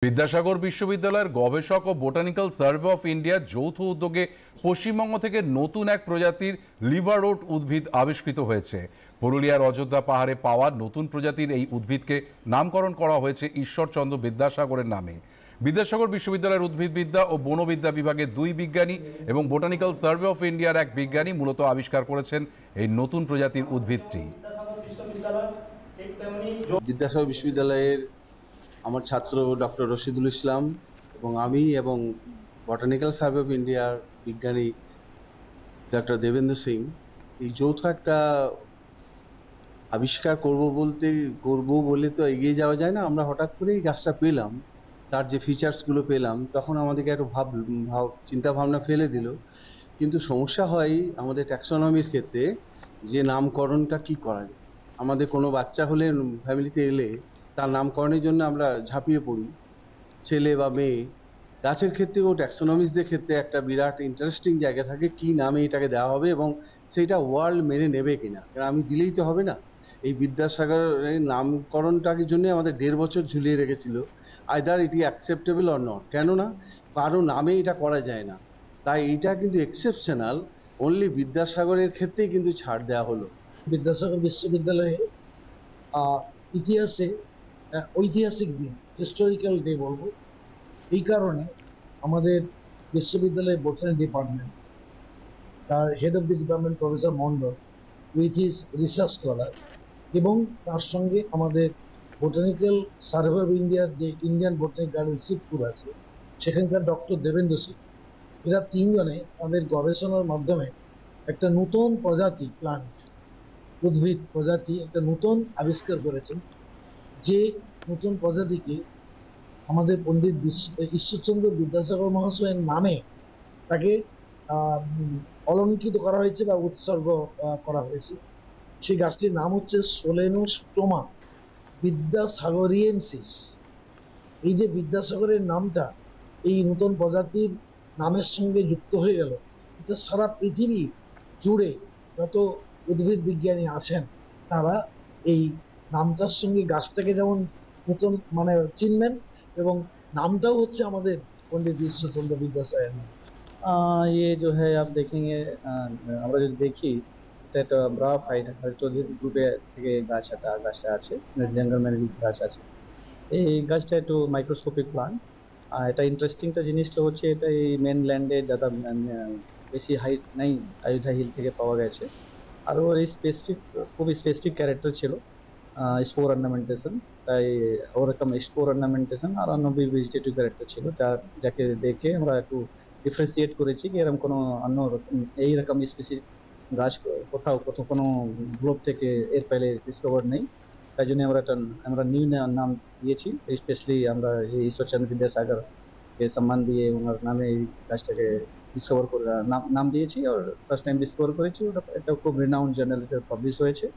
বিদ্যাসাগর বিশ্ববিদ্যালয়ের গবেষক ও botanical survey of ইন্ডিয়ার যৌথ উদ্যোগে পশ্চিমবঙ্গ থেকে নতুন এক প্রজাতির লিভারওট উদ্ভিদ আবিষ্কৃত হয়েছে। পুরুলিয়ার অযোধ্যা পাহাড়ে পাওয়া নতুন প্রজাতির এই উদ্ভিদকে নামকরণ করা হয়েছে ঈশ্বরচন্দ্র বিদ্যাসাগরের নামে। বিদ্যাসাগর বিশ্ববিদ্যালয়ের উদ্ভিদবিদ্যা ও বনবিদ্যা বিভাগের দুই বিজ্ঞানী এবং বোটানিক্যাল সার্ভে অফ ইন্ডিয়ার এক বিজ্ঞানী মূলত আবিষ্কার করেছেন এই নতুন প্রজাতির উদ্ভিদটি। বিদ্যাসাগর বিশ্ববিদ্যালয়ের আমার ছাত্র ডক্টর রশিদুল ইসলাম এবং আমি এবং বটানিক্যাল সার্ভে অফ ইন্ডিয়ার বিজ্ঞানী ডক্টর দেবেন্দ্র সিং এই যৌথ একটা আবিষ্কার করব বলে তো এগিয়ে যাওয়া যায় না। আমরা হঠাৎ করে এই গাছটা পেলাম, তার যে ফিচার্সগুলো পেলাম তখন আমাদেরকে একটু চিন্তা ভাবনা ফেলে দিল। কিন্তু সমস্যা হয় আমাদের ট্যাক্সোনমির ক্ষেত্রে যে নামকরণটা কি করা যায়। আমাদের কোনো বাচ্চা হলে ফ্যামিলিতে এলে তার নামকরণের জন্য আমরা ঝাঁপিয়ে পড়ি, ছেলে বা মেয়ে। গাছের ক্ষেত্রেও ট্যাক্সোনমিস্টদের ক্ষেত্রে একটা বিরাট ইন্টারেস্টিং জায়গা থাকে, কি নামে এটাকে দেওয়া হবে এবং সেইটা ওয়ার্ল্ড মেনে নেবে কিনা। কারণ আমি দিলেই তো হবে না। এই বিদ্যাসাগরের নামকরণটার জন্য আমাদের 1.5 বছর ঝুলিয়ে রেখেছিল, either it acceptable or not. কেননা কারো নামে এটা করা যায় না, তাই এইটা কিন্তু এক্সেপশনাল। অনলি বিদ্যাসাগরের ক্ষেত্রেই কিন্তু ছাড় দেওয়া হলো। বিদ্যাসাগর বিশ্ববিদ্যালয়ে ইতিহাসে ঐতিহাসিক দিন, হিস্টোরিক্যাল ডে বলবো। এই কারণে আমাদের বিশ্ববিদ্যালয়ের বোটানি ডিপার্টমেন্ট, তার head of the department professor Mondal with his research scholar, এবং তার সঙ্গে আমাদের বোটানিক্যাল সার্ভে অফ ইন্ডিয়ার যে ইন্ডিয়ান বোটানিক গার্ডেন শিবপুর আছে সেখানকার ডক্টর দেবেন্দ্র সিং, এরা তিনজনে তাদের গবেষণার মাধ্যমে একটা নতুন প্রজাতি প্লান্ট উদ্ভিদ প্রজাতি একটা নতুন আবিষ্কার করেছেন। যে নতুন প্রজাতিকে আমাদের পণ্ডিত ঈশ্বরচন্দ্র বিদ্যাসাগর মহাশয়ের নামে তাকে অলঙ্কিত করা হয়েছে বা উৎসর্গ করা হয়েছে। সেই গাছটির নাম হচ্ছে সোলেনোস্টোমা বিদ্যাসাগরিয়েন্সিস। এই যে বিদ্যাসাগরের নামটা এই নতুন প্রজাতির নামের সঙ্গে যুক্ত হয়ে গেল, এটা সারা পৃথিবী জুড়ে যত উদ্ভিদ বিজ্ঞানী আছেন তারা এই নামটার সঙ্গে গাছটাকে যেমন নতুন চিনবেন, এবং নামটাও হচ্ছে আমাদের पंडित ঈশ্বরচন্দ্র বিদ্যাসাগর। ये जो है आप देखेंगे, আমরা যদি দেখি এটা একটা ব্রাফ হাইট চৌধুরী গ্রুপে থেকে গাছটা আছে, জঙ্গল ম্যানেজ গাছ আছে। এই গাছটা একটু মাইক্রোস্কোপিক প্লান্ট। এটা ইন্টারেস্টিংটা জিনিসটা হচ্ছে এটা এই মেনল্যান্ডে যারা বেশি হাইট নাই, অযোধ্যা হিল থেকে পাওয়া গেছে। আর ওর এই খুবই স্পেসিফিক ক্যারেক্টার ছিল স্পোর অর্নামেন্টেশন। তাই ওরকম স্পোর অর্নামেন্টেশন আর অন্য ভেজিটেটিভ ক্যারেক্টার ছিল, যাকে দেখে আমরা একটু ডিফারেন্সিয়েট করেছি কি এরকম কোনো অন্য এইরকম স্পেসিফিক গাছ কোথাও কোনো গ্লোব থেকে এর পহলে ডিসকভার নেই। তাই জন্য আমরা নিউ নাম দিয়েছি। স্পেশালি আমরা এই ঈশ্বরচন্দ্র বিদ্যাসাগরকে সম্মান দিয়ে ওনার নামে এই গাছটাকে ডিসকভার করে নাম দিয়েছি। আর ফার্স্ট টাইম ডিসকভার করেছি, এটা খুব রিনাউন্ড জার্নালে পাবলিশ হয়েছে।